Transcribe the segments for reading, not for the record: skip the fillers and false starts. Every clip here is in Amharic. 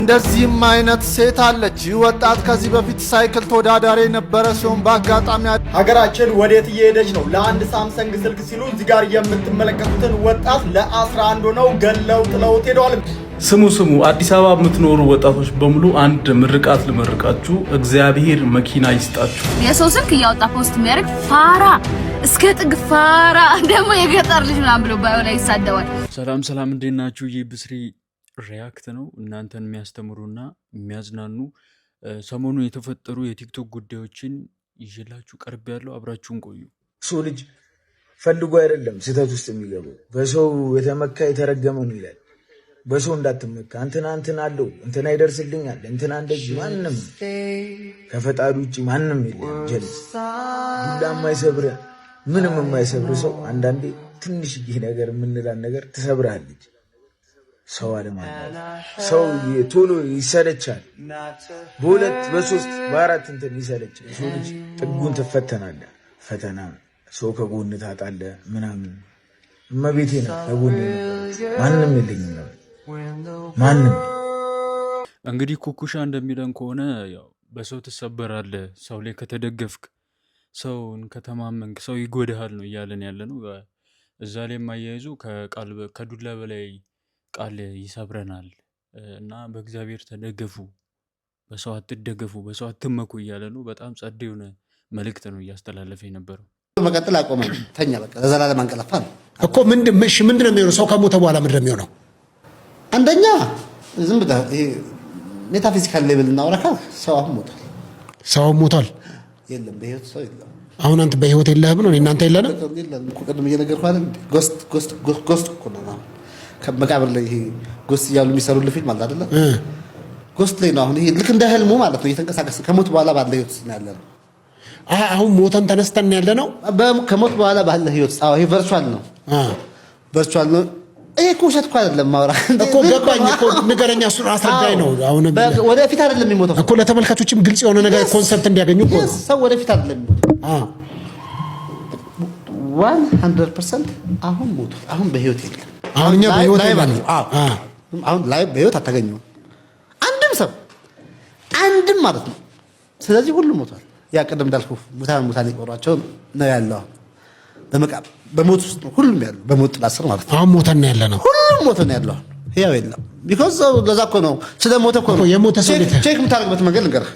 እንደዚህም አይነት ሴት አለች። ወጣት ከዚህ በፊት ሳይክል ተወዳዳሪ የነበረ ሲሆን በአጋጣሚ ሀገራችን ወዴት እየሄደች ነው? ለአንድ ሳምሰንግ ስልክ ሲሉ እዚህ ጋር የምትመለከቱትን ወጣት ለ11 ሆነው ገለው ጥለውት ሄደዋል። ስሙ አዲስ አበባ የምትኖሩ ወጣቶች በሙሉ አንድ ምርቃት ልመርቃችሁ። እግዚአብሔር መኪና ይስጣችሁ። የሰው ስልክ እያወጣ ፖስት የሚያደርግ ፋራ እስከ ጥግ ፋራ ደግሞ የገጠር ልጅ ምናምን ብሎ ባዮ ላይ ይሳደባል። ሰላም እንዴት ናችሁ? ይህ ብስሪ ሪያክት ነው። እናንተን የሚያስተምሩና የሚያዝናኑ ሰሞኑ የተፈጠሩ የቲክቶክ ጉዳዮችን ይዤላችሁ ቀርብ ያለው አብራችሁን ቆዩ። ሰው ልጅ ፈልጎ አይደለም ስህተት ውስጥ የሚገባው። በሰው የተመካ የተረገመ ነው ይላል። በሰው እንዳትመካ። እንትና አለው እንትና ይደርስልኛል እንትና እንደዚህ ማንም ከፈጣሪ ውጭ ማንም የለም። ጀልስ ዱላ የማይሰብር ምንም የማይሰብር ሰው አንዳንዴ ትንሽዬ ነገር የምንላን ነገር ትሰብራለች። ሰው አለማለት ሰው ቶሎ ይሰለቻል። በሁለት በሶስት በአራት እንትን ይሰለቻል። ሰው ልጅ ጥጉን ትፈተናለህ። ፈተና ሰው ከጎን ታጣለህ ምናምን። እመቤቴ ነው ከጎን ማንም የለኝም ነው ማንም። እንግዲህ ኩኩሻ እንደሚለን ከሆነ ያው በሰው ትሰበራለህ፣ ሰው ላይ ከተደገፍክ፣ ሰውን ከተማመንክ ሰው ይጎዳሃል ነው እያለን ያለ ነው። እዛ ላይ የማያይዙ ከዱላ በላይ ቃል ይሰብረናል እና በእግዚአብሔር ተደገፉ፣ በሰው አትደገፉ፣ በሰው አትመኩ እያለ ነው። በጣም ጸድ የሆነ መልእክት ነው እያስተላለፈ የነበረው። መቀጠል አቆመ፣ ተኛ፣ በቃ ለዘላለም አንቀላፋ ነው እኮ። ምንድን ነው የሚሆነው? ሰው ከሞተ በኋላ ምንድን ነው የሚሆነው? አንደኛ ዝም ብለህ ይሄ ሜታፊዚካል ሌቭል እናውራካ። ሰው አሁን ሞቷል። ሰው ሞቷል። የለም በህይወት ሰው የለም። አሁን አንተ በህይወት የለህም ነው? እናንተ የለንም እኮ ቅድም እየነገርኩህ አይደል? ጎስት እኮ ነው። ከመቃብር ላይ ይሄ ጎስት እያሉ የሚሰሩልህ ፊልም አለ አይደለ? ጎስት ላይ ነው አሁን። ይሄ ልክ እንደ ህልሙ ማለት ነው። እየተንቀሳቀሰ ከሞት በኋላ ባለ ህይወት ነው ያለ ነው። አሁን ሞተን ተነስተን ያለ ነው። ከሞት በኋላ ባለ ህይወት። አዎ ይሄ ቨርቹዋል ነው። ቨርቹዋል ነው። ይሄ እኮ ውሸት እኮ አይደለም። ማውራ እኮ ገባኝ እኮ ንገረኛ፣ እሱን አስረዳኝ ነው። አሁን ወደፊት አይደለም የሚሞተው እኮ ለተመልካቾችም ግልጽ የሆነ ነገር ኮንሰፕት እንዲያገኙ እኮ ሰው ወደፊት አይደለም የሚሞተው። 100% አሁን ሞቷል። አሁን በህይወት የለም። አሁን እኛ በህይወት የለም። አሁን ላይ በህይወት አታገኘውም አንድም ሰው አንድም ማለት ነው። ስለዚህ ሁሉም ሞቷል። ያ ቀደም እንዳልኩ ሙታን ይቆሯቸው ነው ያለው። በሞት ውስጥ ነው ሁሉም ያለው፣ በሞት ጥላ ስር ማለት ነው። አሁን ሞተን ነው ያለነው። ሁሉም ሞተን ነው ያለው። ያው የለም ቢኮዝ ለዛ እኮ ነው ስለሞተ እኮ ነው የሞተ ሰው ቼክ የምታደርግበት መንገድ ልንገርህ።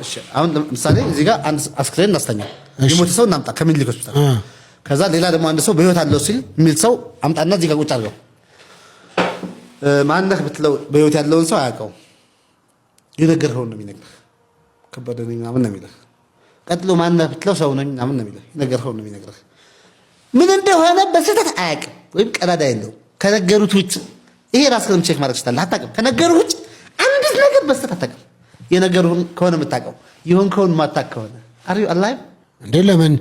እሺ አሁን ለምሳሌ እዚህ ጋር አንድ አስክሬን እናስተኛ፣ የሞተ ሰው እናምጣ ከምኒልክ ሆስፒታል። ከዛ ሌላ ደግሞ አንድ ሰው በህይወት አለው ሲል የሚል ሰው አምጣና እዚህ ጋር ቁጭ አድርገው። ማነህ ብትለው በህይወት ያለውን ሰው አያውቀውም። የነገርኸውን ነው የሚነግርህ። ከበደ ነኝ ምናምን ነው የሚልህ። ቀጥሎ ማነህ ብትለው ሰው ነኝ ምናምን ነው የሚልህ። የነገርኸውን ነው የሚነግርህ። ምን እንደሆነ በስህተት አያውቅም ወይም ቀዳዳ የለውም ከነገሩት ውጭ። ይሄ ራስህን ቼክ ማድረግ ትችላለህ። አታውቅም። ከነገሩት ውጭ አንዲት ነገር በስህተት አታውቅም። የነገሩህን ከሆነ የምታውቀው ይሁን ከሆነ ማታውቅ ከሆነ አሪው አላይቭ እንዴ? ለምን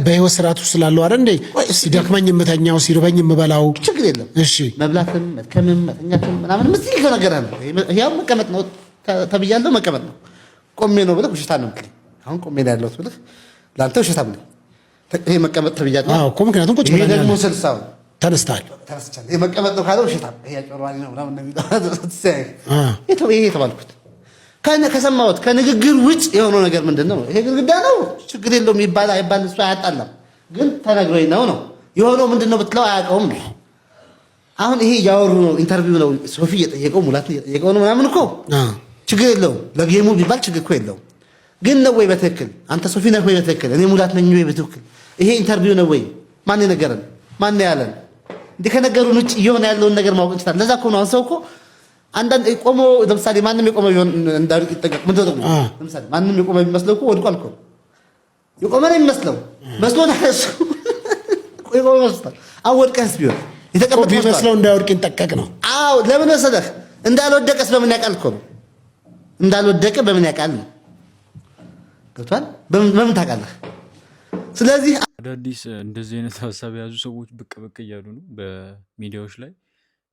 በህይወት ስርዓት ውስጥ ስላለው አይደል እንዴ? ሲደክመኝ የምተኛው ሲርበኝ የምበላው ችግር የለም። እሺ መብላትም መድከምም መተኛትም ምናምን ምስል ነገር ነው። ያው መቀመጥ ነው ተብያለሁ፣ መቀመጥ ነው። ቆሜ ነው ብለህ ውሸታ ነው የምትለኝ። አሁን ቆሜ ነው ያለሁት ብለህ ለአንተ ውሸታም ነው። ይሄ መቀመጥ ተብያለሁ። አዎ እኮ ምክንያቱም ቁጭ ብለህ ደግሞ ስልሳው ተነስተሃል። ይሄ መቀመጥ ነው ካለው ውሸታም፣ ይሄ አጭበርባሪ ነው ምናምን ነው የሚለው። ይሄ የተባልኩት ከሰማሁት ከንግግር ውጭ የሆነው ነገር ምንድን ነው? ይሄ ግድግዳ ነው ችግር የለውም ይባል አይባል እሱ አያጣላም። ግን ተነግሮኝ ነው የሆነው። ምንድን ነው ብትለው አያውቀውም ነው። አሁን ይሄ እያወሩ ነው፣ ኢንተርቪው ነው፣ ሶፊ እየጠየቀው ሙላት እየጠየቀው ነው ምናምን እኮ ችግር የለውም። ለጌሙ ቢባል ችግር እኮ የለውም። ግን ነው ወይ በትክክል አንተ ሶፊ ነህ ወይ በትክክል እኔ ሙላት ነኝ ወይ በትክክል ይሄ ኢንተርቪው ነው ወይ? ማን የነገረን? ማን ያለን? እንዴ ከነገሩን ውጭ እየሆነ ያለውን ነገር ማወቅ እንችላለን። ለዛ እኮ ነው አንሰው እኮ አንዳንድ ቆሞ ለምሳሌ ማንም የቆመ ቢሆን እንዳልክ ይጠቀቅ ምን ተጠቅሞ ለምሳሌ ማንም የቆመ ቢመስለው እኮ ወድቋል እኮ የቆመ ነው የሚመስለው መስሎ ታረሱ ቆሞ መስሏል። አወድቀስ ቢሆን የተቀመጠ ቢመስለው እንዳይወድቅ ይጠቀቅ ነው። አዎ ለምን መሰለህ? እንዳልወደቀስ በምን ያውቃል እኮ ነው። እንዳልወደቀ በምን ያውቃል ነው። ገብቷል? በምን ታውቃለህ? ስለዚህ አዳዲስ እንደዚህ አይነት ሀሳብ የያዙ ሰዎች ብቅ እያሉ ነው በሚዲያዎች ላይ።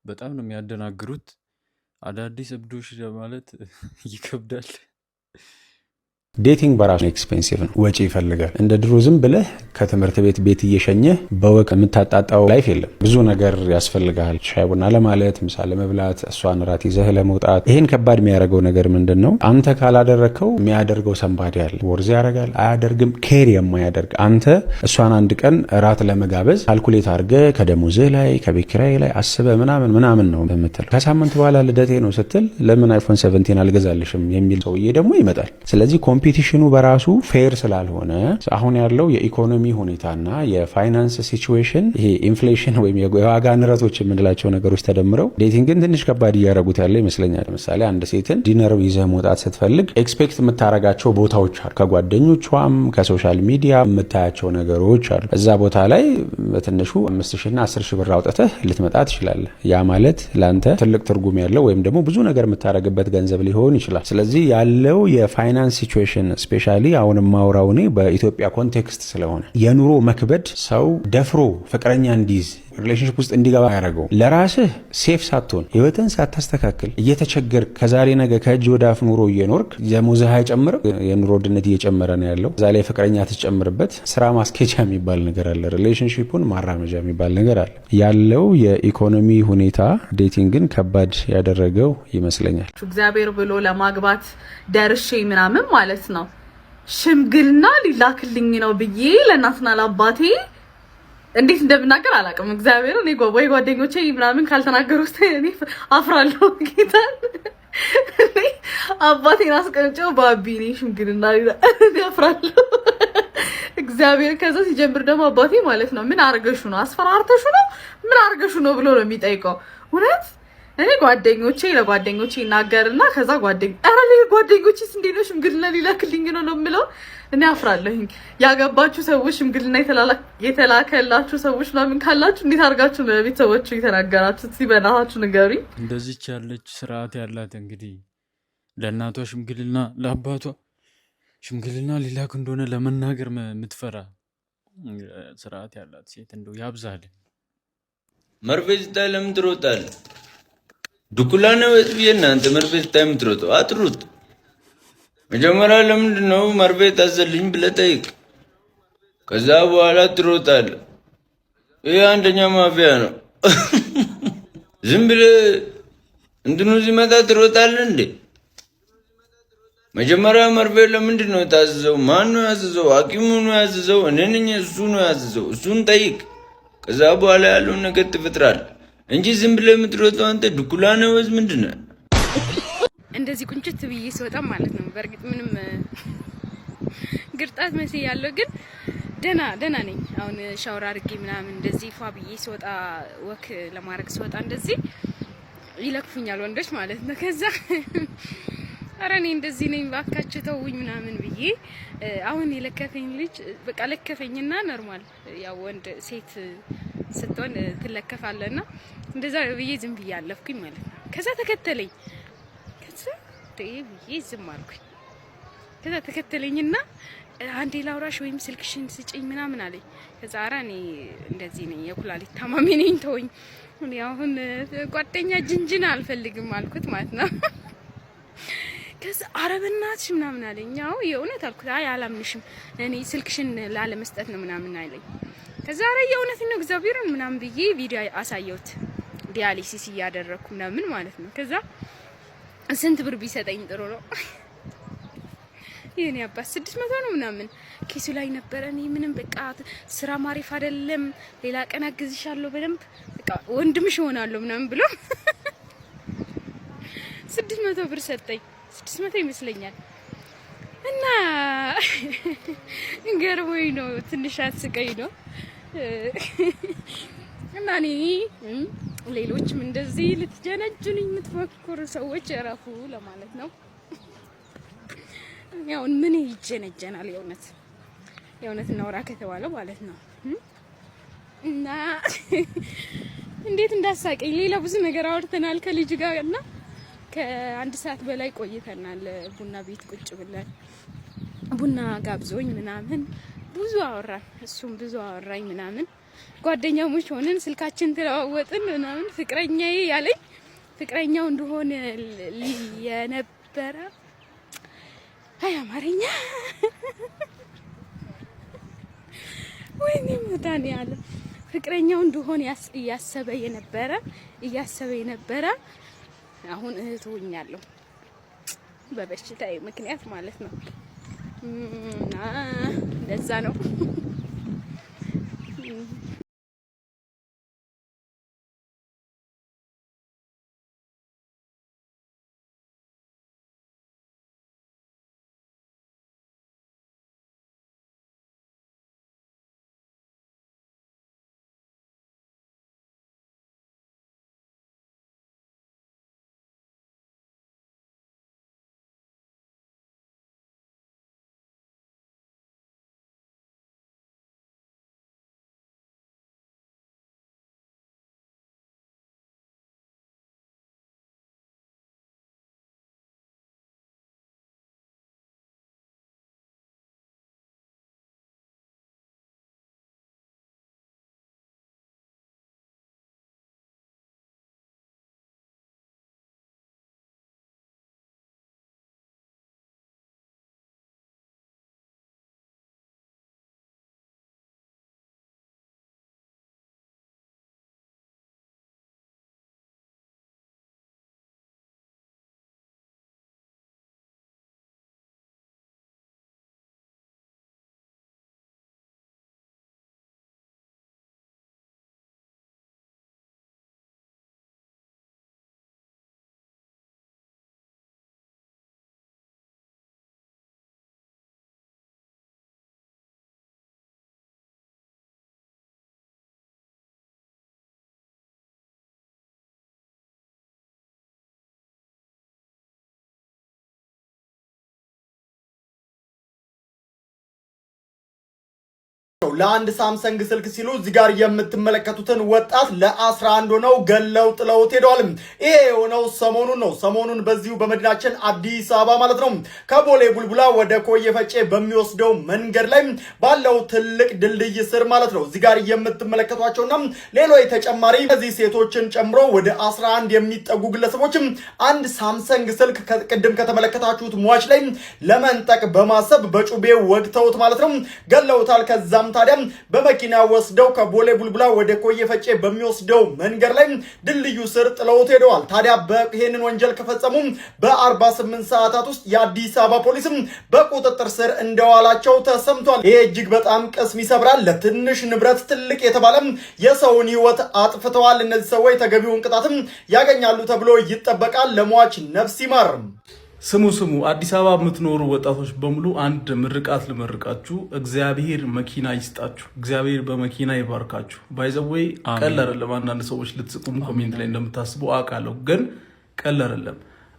በጣም ነው የሚያደናግሩት። አዳዲስ እብዶች ማለት ይከብዳል። ዴቲንግ በራሱ ኤክስፔንሲቭ ነው፣ ወጪ ይፈልጋል። እንደ ድሮ ዝም ብለህ ከትምህርት ቤት እየሸኘህ በወቅ የምታጣጣው ላይፍ የለም። ብዙ ነገር ያስፈልጋል። ሻይ ቡና ለማለት፣ ምሳ ለመብላት፣ እሷን ራት ይዘህ ለመውጣት። ይሄን ከባድ የሚያደርገው ነገር ምንድነው? አንተ ካላደረከው የሚያደርገው ሰንባዲ አለ። ወርዝ ያደርጋል አያደርግም፣ ኬር የማያደርግ አንተ እሷን አንድ ቀን ራት ለመጋበዝ ካልኩሌት አድርገህ ከደሞዝህ ላይ ከቤት ኪራይ ላይ አስበህ ምናምን ነው የምትለው። ከሳምንት በኋላ ልደቴ ነው ስትል ለምን አይፎን 17 አልገዛልሽም የሚል ሰውዬ ደግሞ ይመጣል። ስለዚህ ኮምፒቲሽኑ በራሱ ፌር ስላልሆነ አሁን ያለው የኢኮኖሚ ሁኔታና የፋይናንስ ሲቹዌሽን ይሄ ኢንፍሌሽን ወይም የዋጋ ንረቶች የምንላቸው ነገሮች ተደምረው ዴቲንግን ትንሽ ከባድ እያደረጉት ያለ ይመስለኛል። ለምሳሌ አንድ ሴትን ዲነር ይዘህ መውጣት ስትፈልግ ኤክስፔክት የምታረጋቸው ቦታዎች አሉ። ከጓደኞቿም ከሶሻል ሚዲያ የምታያቸው ነገሮች አሉ። እዛ ቦታ ላይ በትንሹ 5,000 እና 10,000 ብር አውጥተህ ልትመጣ ትችላለህ። ያ ማለት ለአንተ ትልቅ ትርጉም ያለው ወይም ደግሞ ብዙ ነገር የምታረግበት ገንዘብ ሊሆን ይችላል። ስለዚህ ያለው የፋይናንስ ሲቹዌሽን ስፔሻሊ አሁን ማውራው እኔ በኢትዮጵያ ኮንቴክስት ስለሆነ የኑሮ መክበድ ሰው ደፍሮ ፍቅረኛ እንዲይዝ ሪሌሽንሺፕ ውስጥ እንዲገባ ያደረገው ለራስህ ሴፍ ሳትሆን ህይወትን ሳታስተካክል እየተቸገር ከዛሬ ነገ ከእጅ ወደ አፍ ኑሮ እየኖርክ ደሞዝህ አይጨምርም። የኑሮ ውድነት እየጨመረ ነው ያለው። እዛ ላይ ፍቅረኛ ትጨምርበት ስራ ማስኬጃ የሚባል ነገር አለ። ሪሌሽንሺፑን ማራመጃ የሚባል ነገር አለ። ያለው የኢኮኖሚ ሁኔታ ዴቲንግን ከባድ ያደረገው ይመስለኛል። እግዚአብሔር ብሎ ለማግባት ደርሼ ምናምን ማለት ነው ሽምግልና ሊላክልኝ ነው ብዬ ለእናትና ለአባቴ እንዴት እንደምናገር አላውቅም። እግዚአብሔር እኔ ወይ ጓደኞቼ ምናምን ካልተናገሩት እኔ አፍራለሁ። ጌታን እኔ አባቴን አስቀምጨው ባቢ እኔ ሽምግልና አፍራለሁ። እግዚአብሔር ከዛ ሲጀምር ደግሞ አባቴ ማለት ነው ምን አርገሹ ነው አስፈራርተሹ ነው ምን አርገሹ ነው ብሎ ነው የሚጠይቀው። እውነት እኔ ለጓደኞቼ ይናገርና ከዛ ጓደኞቼስ እንዴት ነው ሽምግልና ሊላክልኝ ነው የምለው። እኔ አፍራለሁኝ። ያገባችሁ ሰዎች ሽምግልና የተላከላችሁ ሰዎች ምናምን ካላችሁ እንዴት አድርጋችሁ ለቤተሰቦቹ የተናገራችሁት? ሲበናችሁ ንገሩኝ። እንደዚች ያለች ስርዓት ያላት እንግዲህ ለእናቷ ሽምግልና ለአባቷ ሽምግልና ሊላክ እንደሆነ ለመናገር የምትፈራ ስርዓት ያላት ሴት እንደው ያብዛል። መርፌ ስታይ ለምን ትሮጣለህ? ዱኩላ ነው ብዬ እናንተ መርፌ ስታይ የምትሮጠው አትሩጥ። መጀመሪያ ለምንድን ነው መርፌ ታዘልኝ ብለህ ጠይቅ። ከዛ በኋላ ትሮጣለህ። ይሄ አንደኛ ማፊያ ነው። ዝም ብለህ እንትኑ ሲመጣ ትሮጣለህ እንዴ? መጀመሪያ መርፌ ለምንድን ነው የታዘዘው? ማን ነው ያዘዘው? ሐኪሙ ነው ያዘዘው? እኔ ነኝ? እሱ ነው ያዘዘው? እሱን ጠይቅ። ከዛ በኋላ ያለውን ነገር ትፈጥራለህ እንጂ ዝም ብለህ የምትሮጠው አንተ ዱኩላ ነው ወይስ ምንድን ነው? እንደዚህ ቁንጭት ብዬ ስወጣ ማለት ነው። በእርግጥ ምንም ግርጣት መሲ ያለው ግን ደና ነኝ። አሁን ሻወር አድርጌ ምናምን እንደዚህ ፏ ብዬ ስወጣ ወክ ለማድረግ ስወጣ እንደዚህ ይለክፉኛል ወንዶች ማለት ነው። ከዛ ኧረ እኔ እንደዚህ ነኝ ባካችሁ ተውኝ ምናምን ብዬ አሁን የለከፈኝ ልጅ በቃ ለከፈኝና ኖርማል ያው ወንድ ሴት ስትሆን ትለከፋለና እንደዛ ብዬ ዝም ብዬ አለፍኩኝ ማለት ነው። ከዛ ተከተለኝ ብዬ ዝም አልኩኝ። ከዛ ተከተለኝና አንዴ ላውራሽ ወይም ስልክሽን ስጭኝ ምናምን አለኝ። ከዛ ኧረ እኔ እንደዚህ ነኝ የኩላሊት ታማሚ ነኝ ተወኝ፣ እኔ አሁን ጓደኛ ጅንጅና አልፈልግም አልኩት ማለት ነው። ከዛ ኧረ በእናትሽ ምናምን አለኝ። አዎ የእውነት አልኩት። አይ አላምንሽም እኔ ስልክሽን ላለመስጠት ነው ምናምን አለኝ። ከዛ ኧረ የእውነት ነው እግዚአብሔርን ምናምን ብዬ ቪዲዮ አሳየሁት ዲያሊሲስ እያደረኩ ምናምን ማለት ነው። ከዛ ስንት ብር ቢሰጠኝ ጥሩ ነው? የኔ አባት 600 ነው ምናምን ኪሱ ላይ ነበረ። እኔ ምንም በቃ ስራ ማሪፍ አይደለም ሌላ ቀን አግዝሻለሁ በደንብ በቃ ወንድምሽ ሆናለሁ ምናምን ብሎ 600 ብር ሰጠኝ። 600 ይመስለኛል። እና ገርሞኝ ነው ትንሽ አስቀኝ ነው። እና እኔ ሌሎችም እንደዚህ ልትጀነጅኑኝ የምትሞክሩ ሰዎች እረፉ ለማለት ነው። ያው ምን ይጀነጀናል? የእውነት እናውራ ከተባለ ማለት ነው። እና እንዴት እንዳሳቀኝ ሌላ ብዙ ነገር አውርተናል ከልጅ ጋር እና ከአንድ ሰዓት በላይ ቆይተናል። ቡና ቤት ቁጭ ብለን ቡና ጋብዞኝ ምናምን ብዙ አወራን። እሱም ብዙ አወራኝ ምናምን ጓደኛሞች ሆነን ስልካችን ተለዋወጥን ምናምን። ፍቅረኛዬ ያለኝ ፍቅረኛው እንደሆነ የነበረ አይ አማርኛ ወይኔ ሙዳን ያለ ፍቅረኛው እንደሆነ እያሰበ የነበረ አሁን እህት ሆኛለሁ በበሽታዬ ምክንያት ማለት ነው። እና ለዛ ነው ለአንድ ሳምሰንግ ስልክ ሲሉ እዚህ ጋር የምትመለከቱትን ወጣት ለ11 ሆነው ገለው ጥለውት ሄደዋል። ይሄ የሆነው ሰሞኑን በዚሁ በመዲናችን አዲስ አበባ ማለት ነው ከቦሌ ቡልቡላ ወደ ኮዬ ፈጬ በሚወስደው መንገድ ላይ ባለው ትልቅ ድልድይ ስር ማለት ነው። እዚህ ጋር የምትመለከቷቸውና ሌሎች ተጨማሪ እዚህ ሴቶችን ጨምሮ ወደ 11 የሚጠጉ ግለሰቦች አንድ ሳምሰንግ ስልክ ቅድም ከተመለከታችሁት ሟች ላይ ለመንጠቅ በማሰብ በጩቤ ወግተውት ማለት ነው ገለውታል። ከዛም ታዲያ በመኪና ወስደው ከቦሌ ቡልቡላ ወደ ኮዬ ፈጬ በሚወስደው መንገድ ላይ ድልድዩ ስር ጥለውት ሄደዋል። ታዲያ ይሄንን ወንጀል ከፈጸሙ በ48 ሰዓታት ውስጥ የአዲስ አበባ ፖሊስም በቁጥጥር ስር እንደዋላቸው ተሰምቷል። ይሄ እጅግ በጣም ቅስም ይሰብራል። ለትንሽ ንብረት ትልቅ የተባለ የሰውን ሕይወት አጥፍተዋል። እነዚህ ሰዎች ተገቢውን ቅጣትም ያገኛሉ ተብሎ ይጠበቃል። ለሟች ነፍስ ይማር። ስሙ አዲስ አበባ የምትኖሩ ወጣቶች በሙሉ አንድ ምርቃት ልመርቃችሁ። እግዚአብሔር መኪና ይስጣችሁ። እግዚአብሔር በመኪና ይባርካችሁ። ባይዘወይ ቀላል አይደለም። አንዳንድ ሰዎች ልትስቁም ኮሜንት ላይ እንደምታስቡ አውቃለሁ፣ ግን ቀላል አይደለም።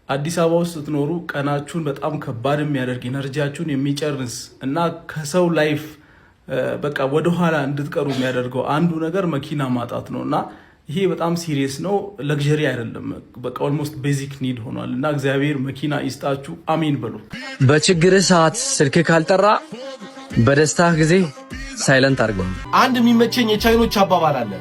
አዲስ አበባ ውስጥ ስትኖሩ ቀናችሁን በጣም ከባድ የሚያደርግ ኢነርጂያችሁን የሚጨርስ እና ከሰው ላይፍ በቃ ወደኋላ እንድትቀሩ የሚያደርገው አንዱ ነገር መኪና ማጣት ነው እና ይሄ በጣም ሲሪየስ ነው። ለግዠሪ አይደለም፣ በቃ ኦልሞስት ቤዚክ ኒድ ሆኗል እና እግዚአብሔር መኪና ይስጣችሁ። አሜን በሉ። በችግር ሰዓት ስልክ ካልጠራ በደስታ ጊዜ ሳይለንት አድርገው። አንድ የሚመቸኝ የቻይኖች አባባል አለ።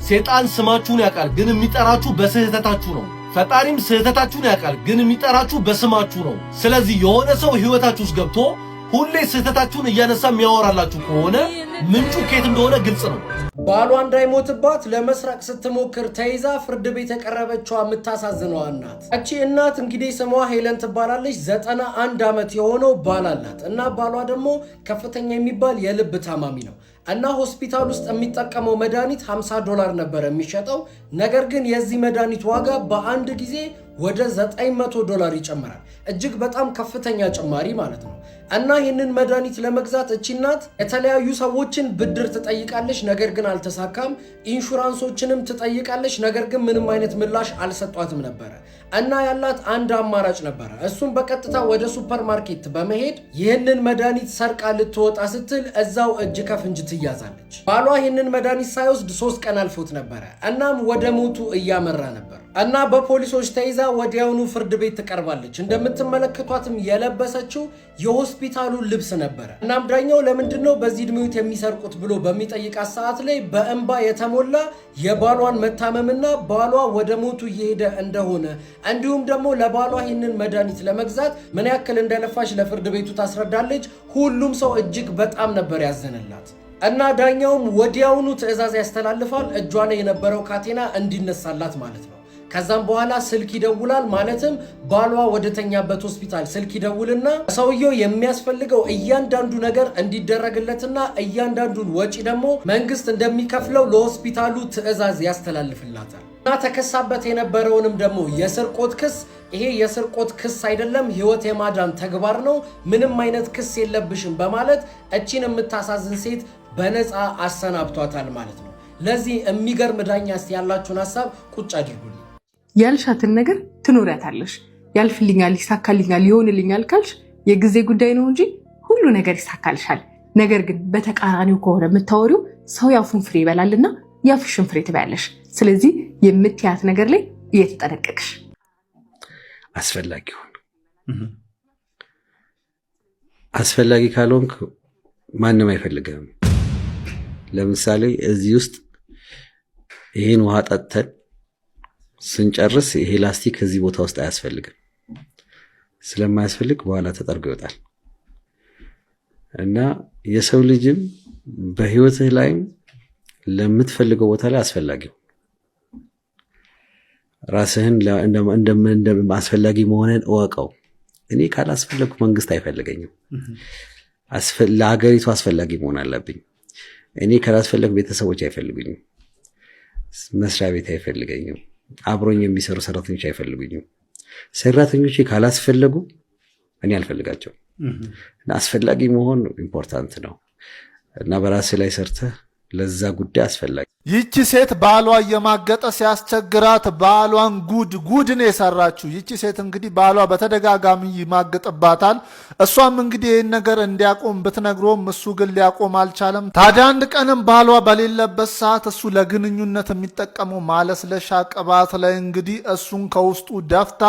ሴጣን ስማችሁን ያውቃል፣ ግን የሚጠራችሁ በስህተታችሁ ነው። ፈጣሪም ስህተታችሁን ያውቃል፣ ግን የሚጠራችሁ በስማችሁ ነው። ስለዚህ የሆነ ሰው ህይወታችሁ ውስጥ ገብቶ ሁሌ ስህተታችሁን እያነሳ የሚያወራላችሁ ከሆነ ምንጩ ከየት እንደሆነ ግልጽ ነው። ባሏ እንዳይሞትባት ለመስራቅ ስትሞክር ተይዛ ፍርድ ቤት የቀረበችው የምታሳዝነው እናት። እቺ እናት እንግዲህ ስሟ ሄለን ትባላለች። 91 ዓመት የሆነው ባል አላት እና ባሏ ደግሞ ከፍተኛ የሚባል የልብ ታማሚ ነው እና ሆስፒታል ውስጥ የሚጠቀመው መድኃኒት $50 ነበር የሚሸጠው። ነገር ግን የዚህ መድኃኒት ዋጋ በአንድ ጊዜ ወደ $900 ይጨምራል። እጅግ በጣም ከፍተኛ ጭማሪ ማለት ነው። እና ይህንን መድኃኒት ለመግዛት እቺ እናት የተለያዩ ሰዎችን ብድር ትጠይቃለች፣ ነገር ግን አልተሳካም። ኢንሹራንሶችንም ትጠይቃለች፣ ነገር ግን ምንም አይነት ምላሽ አልሰጧትም ነበረ። እና ያላት አንድ አማራጭ ነበረ። እሱም በቀጥታ ወደ ሱፐርማርኬት በመሄድ ይህንን መድኃኒት ሰርቃ ልትወጣ ስትል እዛው እጅ ከፍንጅ ትያዛለች። ባሏ ይህንን መድኃኒት ሳይወስድ 3 ቀን አልፎት ነበረ። እናም ወደ ሞቱ እያመራ ነበር። እና በፖሊሶች ተይዛ ወዲያውኑ ፍርድ ቤት ትቀርባለች። እንደምትመለከቷትም የለበሰችው የሆስፒታሉን ልብስ ነበር። እናም ዳኛው ለምንድነው በዚህ እድሜው የሚሰርቁት ብሎ በሚጠይቃት ሰዓት ላይ በእንባ የተሞላ የባሏን መታመምና ባሏ ወደ ሞቱ እየሄደ እንደሆነ እንዲሁም ደግሞ ለባሏ ይህንን መድኃኒት ለመግዛት ምን ያክል እንደለፋች ለፍርድ ቤቱ ታስረዳለች። ሁሉም ሰው እጅግ በጣም ነበር ያዘነላት። እና ዳኛውም ወዲያውኑ ትዕዛዝ ያስተላልፋል፣ እጇ ላይ የነበረው ካቴና እንዲነሳላት ማለት ነው። ከዛም በኋላ ስልክ ይደውላል። ማለትም ባሏ ወደተኛበት ሆስፒታል ስልክ ይደውልና ሰውየው የሚያስፈልገው እያንዳንዱ ነገር እንዲደረግለትና እያንዳንዱን ወጪ ደግሞ መንግስት እንደሚከፍለው ለሆስፒታሉ ትዕዛዝ ያስተላልፍላታል። እና ተከሳበት የነበረውንም ደግሞ የስርቆት ክስ ይሄ የስርቆት ክስ አይደለም፣ ህይወት የማዳን ተግባር ነው፣ ምንም አይነት ክስ የለብሽም በማለት እቺን የምታሳዝን ሴት በነፃ አሰናብቷታል ማለት ነው። ለዚህ የሚገርም ዳኛ እስቲ ያላችሁን ሀሳብ ቁጭ አድርጉልኝ። ያልሻትን ነገር ትኖሪያታለሽ። ያልፍልኛል፣ ይሳካልኛል፣ ይሆንልኛል ካልሽ የጊዜ ጉዳይ ነው እንጂ ሁሉ ነገር ይሳካልሻል። ነገር ግን በተቃራኒው ከሆነ የምታወሪው ሰው ያፉን ፍሬ ይበላልና ያፍሽን ፍሬ ትበያለሽ። ስለዚህ የምትያት ነገር ላይ እየተጠነቀቅሽ አስፈላጊ ሆነ። አስፈላጊ ካልሆንክ ማንም አይፈልግም። ለምሳሌ እዚህ ውስጥ ይሄን ውሃ ጠጥተን ስንጨርስ ይሄ ላስቲክ እዚህ ቦታ ውስጥ አያስፈልግም። ስለማያስፈልግ በኋላ ተጠርጎ ይወጣል። እና የሰው ልጅም በህይወትህ ላይ ለምትፈልገው ቦታ ላይ አስፈላጊው ራስህን እንደ አስፈላጊ መሆንን እወቀው። እኔ ካላስፈለግኩ መንግስት አይፈልገኝም። ለሀገሪቱ አስፈላጊ መሆን አለብኝ። እኔ ካላስፈለግኩ ቤተሰቦች አይፈልጉኝም፣ መስሪያ ቤት አይፈልገኝም፣ አብሮኝ የሚሰሩ ሰራተኞች አይፈልጉኝም። ሰራተኞች ካላስፈለጉ እኔ አልፈልጋቸው። እና አስፈላጊ መሆን ኢምፖርታንት ነው። እና በራስ ላይ ሰርተህ ለዛ ጉዳይ አስፈላጊ። ይቺ ሴት ባሏ እየማገጠ ሲያስቸግራት ባሏን ጉድን የሰራችው ይቺ ሴት እንግዲህ ባሏ በተደጋጋሚ ይማግጥባታል። እሷም እንግዲህ ይህን ነገር እንዲያቆም ብትነግሮም እሱ ግን ሊያቆም አልቻለም። ታዲያ አንድ ቀንም ባሏ በሌለበት ሰዓት እሱ ለግንኙነት የሚጠቀመው ማለስለሻ ቅባት ላይ እንግዲህ እሱን ከውስጡ ደፍታ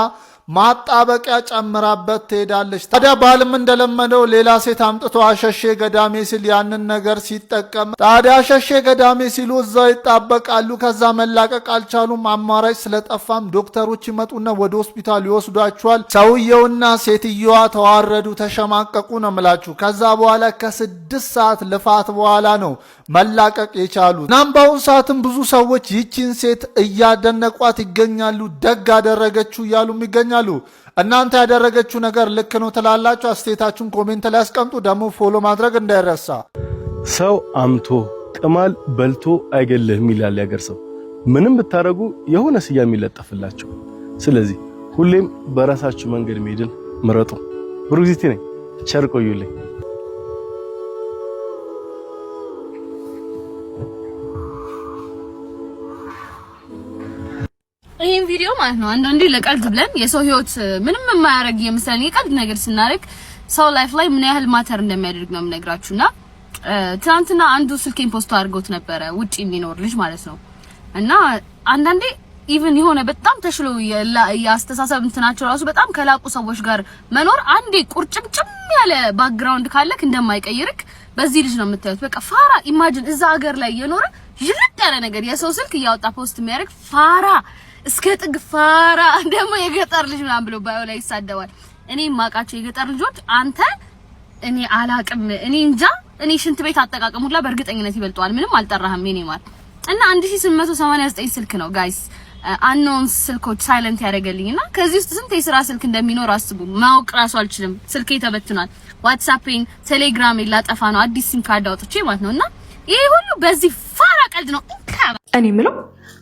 ማጣበቂያ ጨምራበት ትሄዳለች። ታዲያ ባልም እንደለመደው ሌላ ሴት አምጥቶ አሸሼ ገዳሜ ሲል ያንን ነገር ሲጠቀም ታዲያ አሸሼ ገዳሜ ሲሉ እዛው ይጣበቃሉ። ከዛ መላቀቅ አልቻሉም። አማራጭ ስለጠፋም ዶክተሮች ይመጡና ወደ ሆስፒታል ይወስዷቸዋል። ሰውየውና ሴትየዋ ተዋረዱ፣ ተሸማቀቁ ነው የምላችሁ። ከዛ በኋላ ከ6 ሰዓት ልፋት በኋላ ነው መላቀቅ የቻሉት። እናም በአሁኑ ሰዓትም ብዙ ሰዎች ይቺን ሴት እያደነቋት ይገኛሉ። ደግ አደረገችው እያሉም ይገኛሉ። እናንተ ያደረገችው ነገር ልክ ነው ትላላችሁ? አስተያየታችሁን ኮሜንት ላይ አስቀምጡ። ደግሞ ፎሎ ማድረግ እንዳይረሳ። ሰው አምቶ ቅማል በልቶ አይገልህም ይላል ያገር ሰው። ምንም ብታረጉ የሆነ ስያሜ ይለጠፍላችሁ። ስለዚህ ሁሌም በራሳችሁ መንገድ መሄድን ምረጡ። ብሩክዚቲ ነኝ። ቸር ቆዩልኝ። ይሄን ቪዲዮ ማለት ነው አንዳንዴ ለቀልድ ብለን የሰው ህይወት ምንም የማያረግ የምሳሌ የቀልድ ነገር ስናረግ ሰው ላይፍ ላይ ምን ያህል ማተር እንደሚያደርግ ነው የምነግራችሁና ትናንትና አንዱ ስልኬን ፖስት አድርጎት ነበረ ውጪ የሚኖር ልጅ ማለት ነው። እና አንዳንዴ ኢቭን የሆነ በጣም ተሽሎ ያስተሳሰብ እንትናቸው ራሱ በጣም ከላቁ ሰዎች ጋር መኖር አንዴ ቁርጭምጭም ያለ ባክግራውንድ ካለክ እንደማይቀይርክ በዚህ ልጅ ነው የምታዩት። በቃ ፋራ ኢማጂን እዛ ሀገር ላይ የኖረ ይልቅ ያለ ነገር የሰው ስልክ እያወጣ ፖስት የሚያደርግ ፋራ እስከ ጥግ ፋራ ደግሞ የገጠር ልጅ ምናምን ብሎ ባዮ ላይ ይሳደባል። እኔ ማቃቸው የገጠር ልጆች አንተ እኔ አላቅም እኔ እንጃ እኔ ሽንት ቤት አጠቃቀም ሁላ በእርግጠኝነት ይበልጠዋል። ምንም አልጠራህም የኔ ማር። እና 1889 ስልክ ነው ጋይስ አንኖንስ ስልኮች ሳይለንት ያደረገልኝና ከዚህ ውስጥ ስንት የስራ ስልክ እንደሚኖር አስቡ። ማውቅ ራሱ አልችልም። ስልኬ ተበትኗል። ዋትስአፕን ቴሌግራም ላጠፋ ነው አዲስ ሲም ካርድ አውጥቼ ማለት ነውና ይሄ ሁሉ በዚህ ፋራ ቀልድ ነው። እኔ ምለው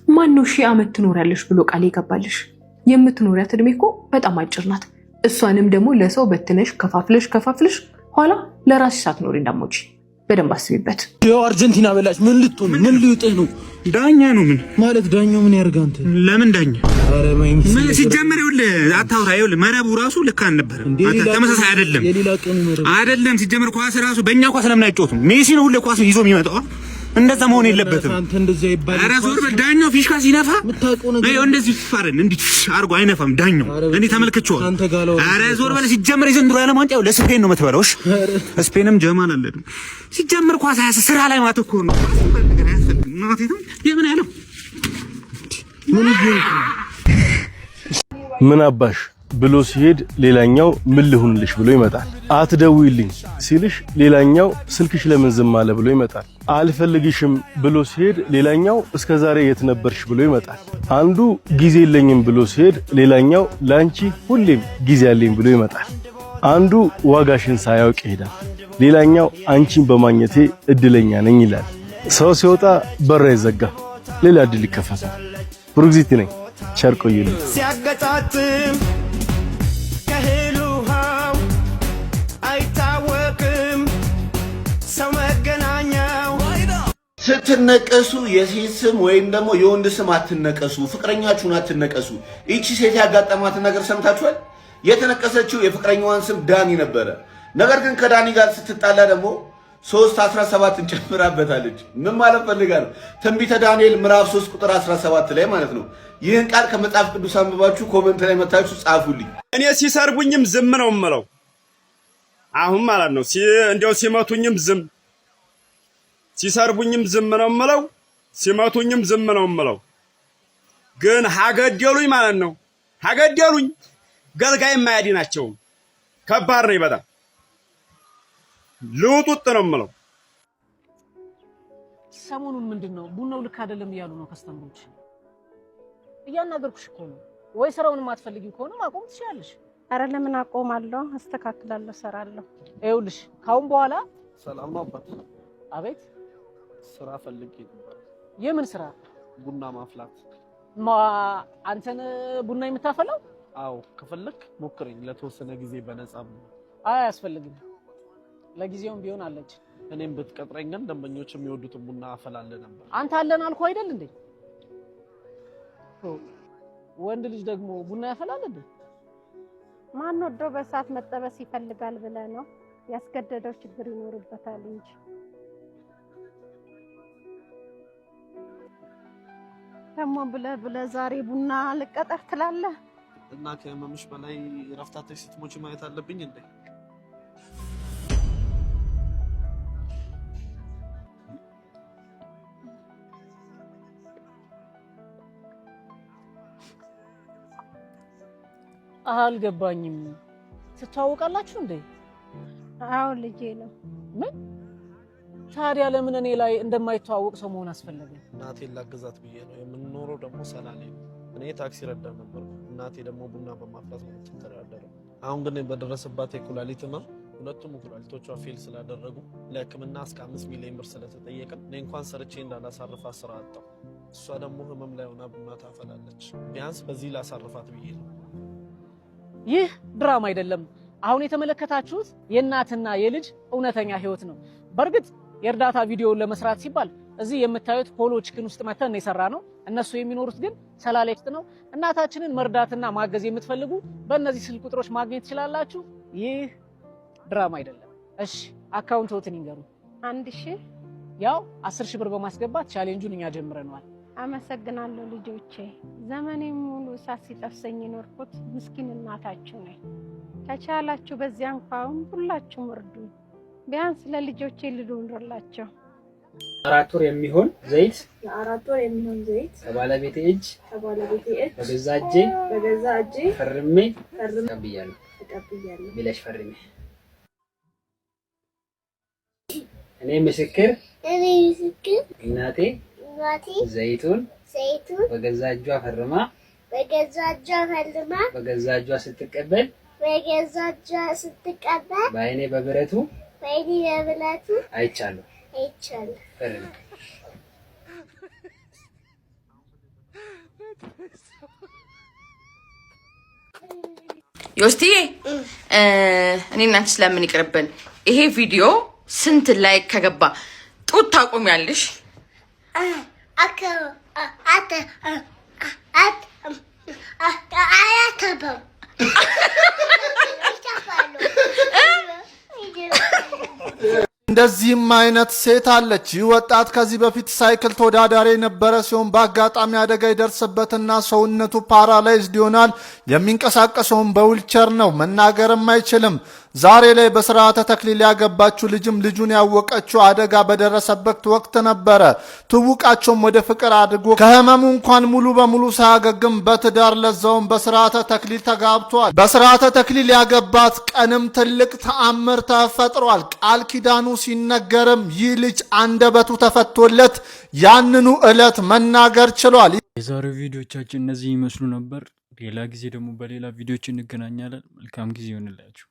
ማነው 1000 ዓመት ትኖሪያለሽ ብሎ ቃል ይገባልሽ? የምትኖሪያት እድሜ እኮ በጣም አጭር ናት። እሷንም ደግሞ ለሰው በትነሽ ከፋፍለሽ ኋላ ለራስሽ ሳትኖሪ እንዳሞች በደንብ አስቢበት። ያው አርጀንቲና በላች ምን ልትሆን ምን ሊውጥህ ነው? ዳኛ ነው ምን ማለት ዳኛው ምን ያርጋ አንተ? ለምን ዳኛ? አረ ማይም ሲጀመር ይኸውልህ አታውራ። ይኸውልህ መረቡ ራሱ ልክ አልነበረም። ተመሳሳይ አይደለም አይደለም። ሲጀመር ኳስ ራሱ በእኛ ኳስ ለምን አይጫወቱም? ሜሲ ነው ሁሌ ኳስ ይዞ የሚመጣው እንደዛ መሆን የለበትም። አንተ እንደዚህ አይባል። ኧረ ዞር በል ዳኛው ፊሽካ ሲነፋ ነው እንደዚህ ፈረን እንዴ አርጎ አይነፋም ዳኛው። እኔ ተመልክቼው። ኧረ ዞር በል። ሲጀመር የዘንድሮ ዓለም ዋንጫው ለስፔን ነው የምትበላው። እሺ ስፔንም ጀማል አለ ሲጀመር ኳስ ስራ ላይ ማተኮር ነው። የምን ያለው ምን አባሽ ብሎ ሲሄድ ሌላኛው ምን ልሁንልሽ ብሎ ይመጣል። አትደውይልኝ ሲልሽ ሌላኛው ስልክሽ ለምን ዝም አለ ብሎ ይመጣል። አልፈልግሽም ብሎ ሲሄድ ሌላኛው እስከዛሬ የት ነበርሽ ብሎ ይመጣል። አንዱ ጊዜ የለኝም ብሎ ሲሄድ ሌላኛው ላንቺ ሁሌም ጊዜ አለኝ ብሎ ይመጣል። አንዱ ዋጋሽን ሳያውቅ ይሄዳል። ሌላኛው አንቺን በማግኘቴ እድለኛ ነኝ ይላል። ሰው ሲወጣ በር አይዘጋም፣ ሌላ እድል ይከፈታል። ብሩክዚቲ ነኝ። ቸር ቆዩልኝ። ሲያገጣጥም ከእህል ውሃው አይታወቅም ሰው መገናኛው። ስትነቀሱ የሴት ስም ወይም ደግሞ የወንድ ስም አትነቀሱ፣ ፍቅረኛችሁን አትነቀሱ። ይቺ ሴት ያጋጠማትን ነገር ሰምታችኋል? የተነቀሰችው የፍቅረኛዋን ስም ዳኒ ነበረ። ነገር ግን ከዳኒ ጋር ስትጣላ ደግሞ 3:17 እንጨምራበታለች። ምን ማለት ፈልጋ ነው? ትንቢተ ዳንኤል ምዕራፍ 3 ቁጥር 17 ላይ ማለት ነው። ይህን ቃል ከመጽሐፍ ቅዱስ አንብባችሁ ኮሜንት ላይ መታችሁ ጻፉልኝ። እኔ ሲሰርቡኝም ዝም ነው የምለው። አሁን ማለት ነው እንደው ሲመቱኝም ዝም፣ ሲሰርቡኝም ዝም ነው የምለው፣ ሲመቱኝም ዝም ነው የምለው። ግን ሀገደሉኝ ማለት ነው። ሀገደሉኝ ገልጋይ የማያድናቸውም ከባድ ነው በጣም ልውጡጥ ነው የምለው። ሰሞኑን ምንድነው ቡናው ልክ አይደለም እያሉ ነው ከስተምሮች። እያናገርኩሽ እኮ ነው። ወይ ስራውን ማትፈልጊው ከሆነ ማቆም ትችያለሽ። አረ ለምን አቆማለሁ? አስተካክላለሁ፣ ሰራለሁ። ይኸውልሽ ካሁን በኋላ ሰላም ነው አባት። አቤት። ስራ ፈልጌ ነበር። የምን ስራ? ቡና ማፍላት። አንተን ቡና የምታፈላው? አዎ ከፈለክ ሞክረኝ፣ ለተወሰነ ጊዜ በነፃ። አይ አያስፈልግም፣ ለጊዜውም ቢሆን አለች። እኔም ብትቀጥረኝ ግን ደንበኞች የሚወዱትን ቡና አፈላለ ነበር። አንተ አለን አልኩ አይደል እንዴ? ወንድ ልጅ ደግሞ ቡና ያፈላል እንዴ? ማን ወደው በእሳት መጠበስ ይፈልጋል ብለህ ነው? ያስገደደው ችግር ይኖርበታል እንጂ። ደግሞ ብለህ ዛሬ ቡና ልቀጠር ትላለህ? እና ከመምሽ በላይ ረፍታተሽ ስትሞች ማየት አለብኝ እንዴ? አልገባኝም። ትተዋወቃላችሁ እንዴ? አዎ ልጄ ነው። ምን ታዲያ ለምን እኔ ላይ እንደማይተዋወቅ ሰው መሆን አስፈለገ? እናቴን ላግዛት ብዬ ነው። የምንኖረው ደግሞ ሰላሌ ነው። እኔ ታክሲ ረዳት ነበር፣ እናቴ ደግሞ ቡና በማፍላት ነው የምትተዳደረው። አሁን ግን በደረሰባት የኩላሊት ህመም ሁለቱም ኩላሊቶቿ ፌል ስላደረጉ ለሕክምና እስከ 5 ሚሊዮን ብር ስለተጠየቀን እኔ እንኳን ሰርቼ እንዳላሳርፋት ስራ አጣሁ። እሷ ደግሞ ህመም ላይ ሆና ቡና ታፈላለች። ቢያንስ በዚህ ላሳርፋት ብዬ ነው። ይህ ድራማ አይደለም። አሁን የተመለከታችሁት የእናትና የልጅ እውነተኛ ህይወት ነው። በእርግጥ የእርዳታ ቪዲዮውን ለመስራት ሲባል እዚህ የምታዩት ፖሎ ቺክን ውስጥ መተን ነው የሰራ ነው። እነሱ የሚኖሩት ግን ሰላሌ ውስጥ ነው። እናታችንን መርዳትና ማገዝ የምትፈልጉ በእነዚህ ስልክ ቁጥሮች ማግኘት ትችላላችሁ። ይህ ድራማ አይደለም። እሺ አካውንቶትን ይንገሩ። 1000 ያው 10,000 ብር በማስገባት ቻሌንጁን እኛ ጀምረናል። አመሰግናለሁ ልጆቼ። ዘመኔን ሙሉ እሳት ሲጠብሰኝ የኖርኩት ምስኪን እናታችሁ ነኝ። ከቻላችሁ በዚያ እንኳን ሁላችሁም እርዱ። ቢያንስ ለልጆቼ ልኑርላቸው። 4 ወር የሚሆን ዘይት ለ4 ወር የሚሆን ዘይት ከባለቤቴ እጅ በገዛ እጄ ፈርሜ ተቀብያለሁ ብለሽ ፈርሜ። እኔ ምስክር እናቴ ዘይቱን በገዛ እጇ ፈርማ በገዛ እጇ ስትቀበል በአይኔ በብረቱ አይቻለሁ። ፈርሜ ዮስቲዬ እኔና አንቺ ስለምን ይቅርብን። ይሄ ቪዲዮ ስንት ላይክ ከገባ ጡት ታቆሚያለሽ? እንደዚህም አይነት ሴት አለች። ይህ ወጣት ከዚህ በፊት ሳይክል ተወዳዳሪ የነበረ ሲሆን በአጋጣሚ አደጋ ይደርስበትና ሰውነቱ ፓራላይዝድ ይሆናል። የሚንቀሳቀሰውን በዊልቸር ነው፣ መናገርም አይችልም። ዛሬ ላይ በስርዓተ ተክሊል ያገባችው ልጅም ልጁን ያወቀችው አደጋ በደረሰበት ወቅት ነበረ። ትውቃቸውም ወደ ፍቅር አድርጎ ከህመሙ እንኳን ሙሉ በሙሉ ሳያገግም በትዳር ለዛውም በስርዓተ ተክሊል ተጋብቷል። በስርዓተ ተክሊል ያገባት ቀንም ትልቅ ተአምር ተፈጥሯል። ቃል ኪዳኑ ሲነገርም ይህ ልጅ አንደበቱ ተፈቶለት ያንኑ ዕለት መናገር ችሏል። የዛሬው ቪዲዮቻችን እነዚህ ይመስሉ ነበር። ሌላ ጊዜ ደግሞ በሌላ ቪዲዮች እንገናኛለን። መልካም ጊዜ ይሆንላችሁ።